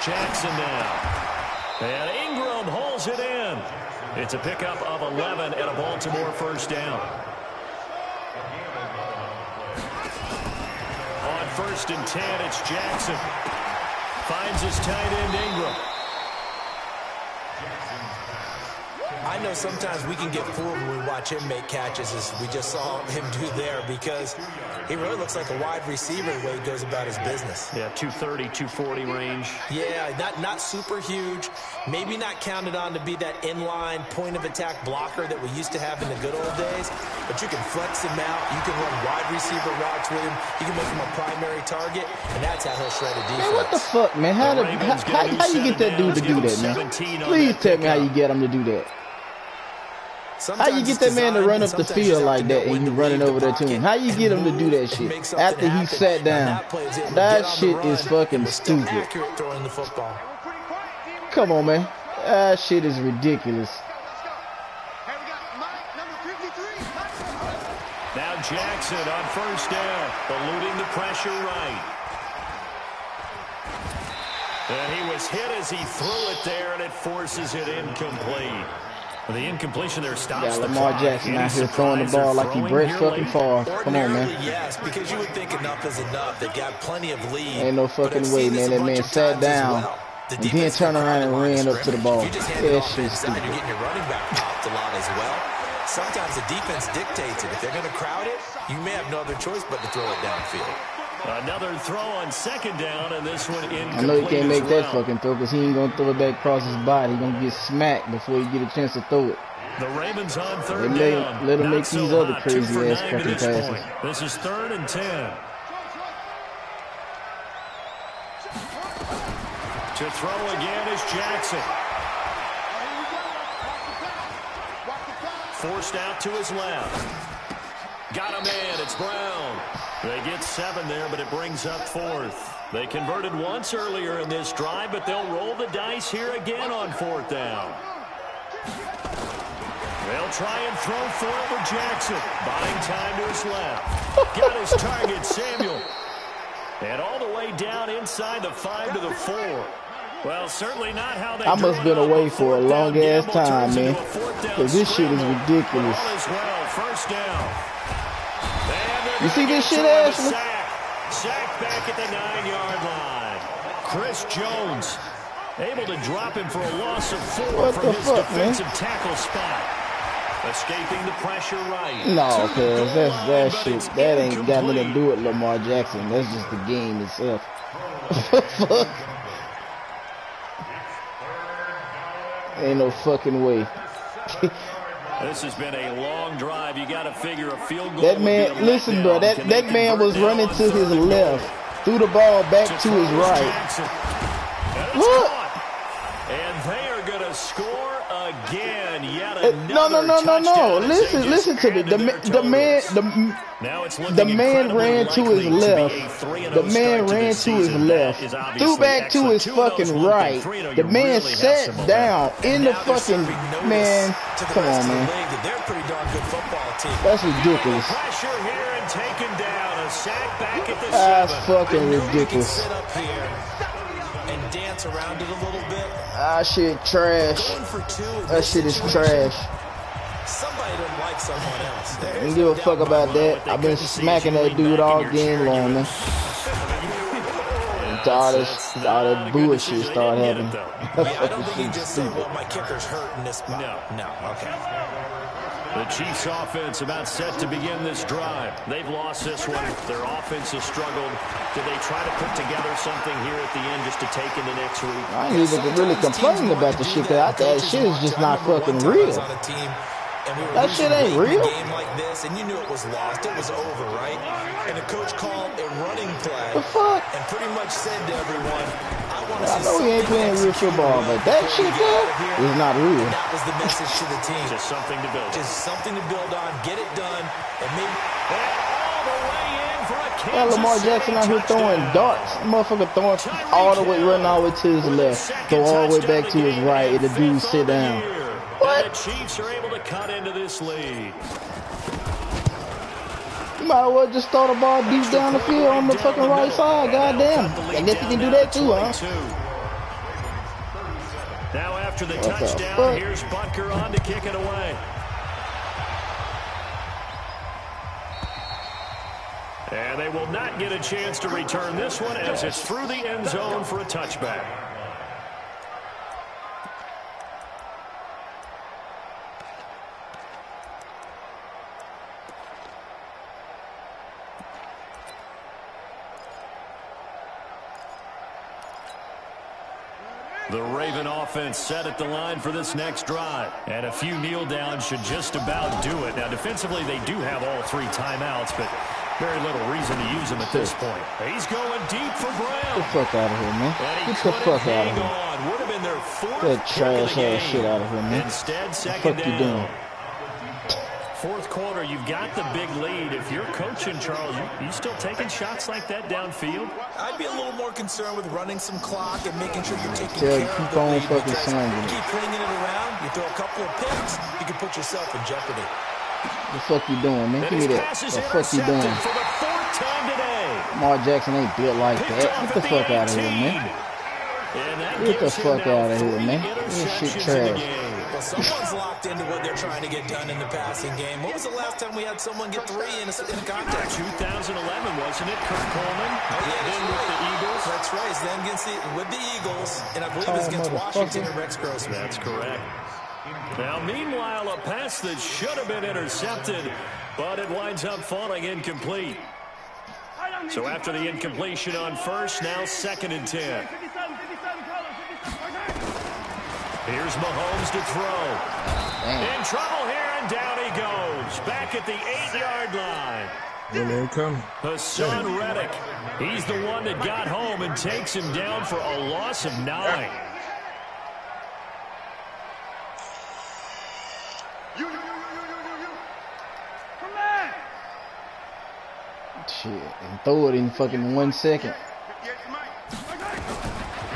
Jackson now. And Ingram hauls it in. It's a pickup of 11 and a Baltimore first down. On 1st and 10, it's Jackson. Finds his tight end, Ingram. I know sometimes we can get fooled when we watch him make catches, as we just saw him do there, because he really looks like a wide receiver the way he goes about his business. Yeah, 230, 240 range. Yeah, not super huge. Maybe not counted on to be that inline point-of-attack blocker that we used to have in the good old days, but you can flex him out. You can run wide receiver routes with him. You can make him a primary target, and that's how he'll shred a defense. Man, what the fuck, man? How you get that dude to do that, man? Please tell me how you get him to do that. How you get that man to run up the field like that and you running over there to him? How you get him to do that shit after he sat down? That shit is fucking stupid. Come on, man. That shit is ridiculous. Now Jackson on first down, eluding the pressure right. And he was hit as he threw it there, and it forces it incomplete. The incompletion there stops the Lamar Jackson out here throwing the ball like he Brett fucking Favre. Come on, man. Yes, because you would think enough is enough. They've got plenty of lead. Ain't no fucking way, man. That man sat down and then turned around and ran up to the ball. Yeah, shit's stupid. You're getting your running back popped a lot as well. Sometimes the defense dictates it. If they're going to crowd it, you may have no other choice but to throw it downfield. Another throw on second down, and this one incomplete. I know he can't make that fucking throw because he ain't going to throw it back across his body. He's going to get smacked before he get a chance to throw it. The Ravens on third down. Let him make these other crazy-ass fucking passes. This is 3rd and 10. To throw again is Jackson. Forced out to his left. Got a man. It's Brown. They get 7 there, but it brings up 4th. They converted once earlier in this drive, but they'll roll the dice here again on 4th down. They'll try and throw for it with Jackson. Buying time to his left. Got his target, Samuel. And all the way down inside the 5 to the 4. Well, certainly not how they. I must have been away for a long-ass time, man. Because this shit is ridiculous. First down. You see this shit, Ashley? Sack back at the 9-yard line. Chris Jones able to drop him for a loss of 4 from his defensive tackle spot. Escaping the pressure right. No, cuz that shit. That ain't got nothing to do with Lamar Jackson. That's just the game itself. Fuck. Ain't no fucking way. This has been a long drive. You got to figure a field goal. That man, listen, bro. That man was running to his left, threw the ball back to his right. Look. And they are going to score again. Yet no. Listen to me. The man ran to his left. The man ran to his left. Threw back to his fucking right. The man sat down in the fucking man. Come on, man. That's ridiculous. That's fucking ridiculous. Dance around it a little bit. Ah, shit, trash. That shit is trash. Somebody doesn't like someone else. I don't give a fuck about that. I've been smacking that dude all game long, man. All that bullshit started happening. I don't think he just said, well, my kicker's hurt in this spot. No, okay. The Chiefs' offense about set to begin this drive. They've lost this one. Their offense has struggled. Did they try to put together something here at the end just to take into next week? I ain't even really complaining about the shit. That shit is just not fucking real. That shit ain't real. Game like this, and you knew it was lost. It was over, right? And the coach called a running play. The fuck? And pretty much said to everyone, I know he ain't playing real football, but that shit there is not real. That was the message to the team. Just something to build on. Just something to build on. Get it done. And maybe all the way in for a Kansas Lamar Jackson out here throwing darts. Motherfucker throwing all the way, running all the way to his left. Throw all the way back to his right, and the dude sit down. What? The Chiefs are able to cut into this lead. You might as well just throw the ball deep down the field on the fucking right side. Goddamn. I guess you can do that too, huh? Now after the touchdown, here's Butker on to kick it away. And they will not get a chance to return this one as it's through the end zone for a touchback. The Raven offense set at the line for this next drive. And a few kneel downs should just about do it. Now, defensively, they do have all 3 timeouts, but very little reason to use them at this point. He's going deep for Brown. Get the fuck out of here, man. Get the fuck out of here. Would have been their 4th that trash ass shit out of here, man. Instead, what the fuck you doing? fourth quarter, you've got the big lead. If you're coaching, Charles, you still taking shots like that downfield? I'd be a little more concerned with running some clock and making sure you're taking care of the lead. Fucking slinging. Keep flinging it around. You throw a couple of picks, you can put yourself in jeopardy. What the fuck you doing, man? Give me that. What the fuck you doing? For the fourth time today. Lamar Jackson ain't built like that. Get the fuck out of here, man. Get the fuck out of here, man. This shit trash. Well, someone's locked into what they're trying to get done in the passing game. When was the last time we had someone get 3 in a contest? 2011, wasn't it? Kurt Coleman. Oh, yeah, then with the Eagles. That's right. He's then with the Eagles, and I believe it's against Washington and Rex Grossman. That's correct. Now, meanwhile, a pass that should have been intercepted, but it winds up falling incomplete. So after the incompletion on first, now 2nd and 10. Here's Mahomes to throw. In trouble here, and down he goes. Back at the 8-yard line. Here come Hassan Reddick. He's the one that got home and takes him down for a loss of 9. Shit, and throw it in fucking 1 second.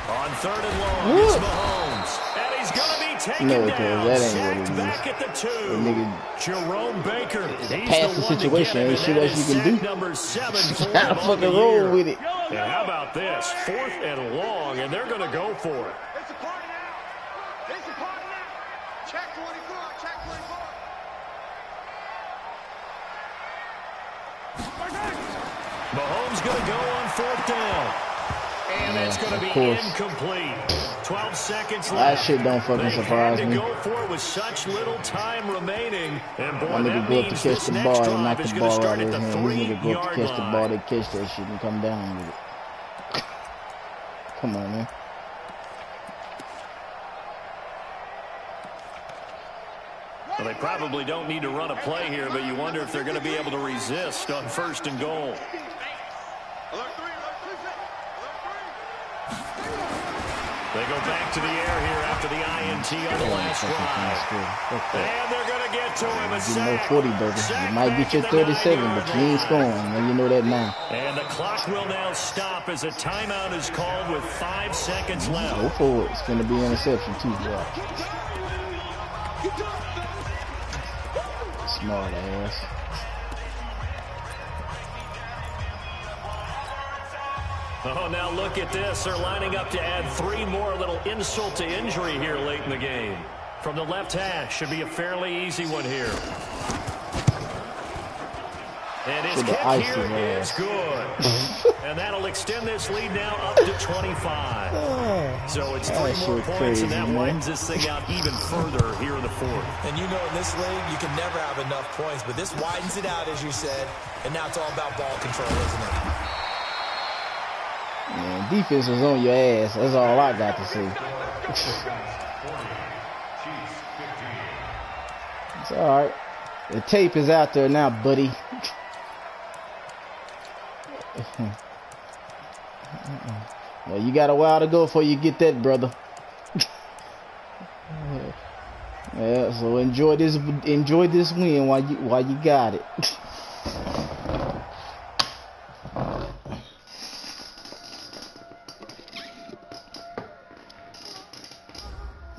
On 3rd and long, it's Mahomes. And he's going to be taken down. That ain't what it is. Back at the 2. Nigga, Jerome Baker. it's a passing situation. Ain't shit else you can do. Number 7 for Gotta fucking roll with it. And how about this? 4th and long, and they're going to go for it. It's a party now. It's a party now. Check 24. Check 24. Mahomes going to go on 4th down. And that's going to be incomplete. 12 seconds left. That shit don't fucking surprise me. They had to go for it with such little time remaining. And boy, that nigga go up to catch the ball and knock the ball out of his hand. This nigga go up to catch the ball, they catch that shit and come down with it. Come on, man. Well, they probably don't need to run a play here, but you wonder if they're going to be able to resist on 1st and goal. They go back to the air here after the INT on the last drive. And they're going to get to him. A sack. You know 40, baby. You might get your 37, but you ain't scoring. And you know that now. And the clock will now stop as a timeout is called with 5 seconds left. Go for it. It's going to be an interception, too, bro. Smart ass. Oh, now look at this. They're lining up to add 3 more, little insult to injury here late in the game. From the left hash, should be a fairly easy one here. And his kick here is good. And that'll extend this lead now up to 25. So it's 3 more points, crazy, and that widens this thing out even further here in the 4th. And you know in this league, you can never have enough points, but this widens it out, as you said, and now it's all about ball control, isn't it? Man, defense was on your ass. That's all I got to say. It's alright. The tape is out there now, buddy. Well, you got a while to go before you get that, brother. Yeah, so enjoy this win while you got it.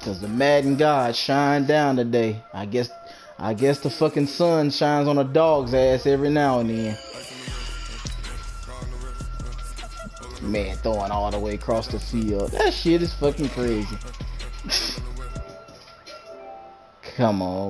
Cause the Madden God shined down today. I guess the fucking sun shines on a dog's ass every now and then. Man, throwing all the way across the field. That shit is fucking crazy. Come on.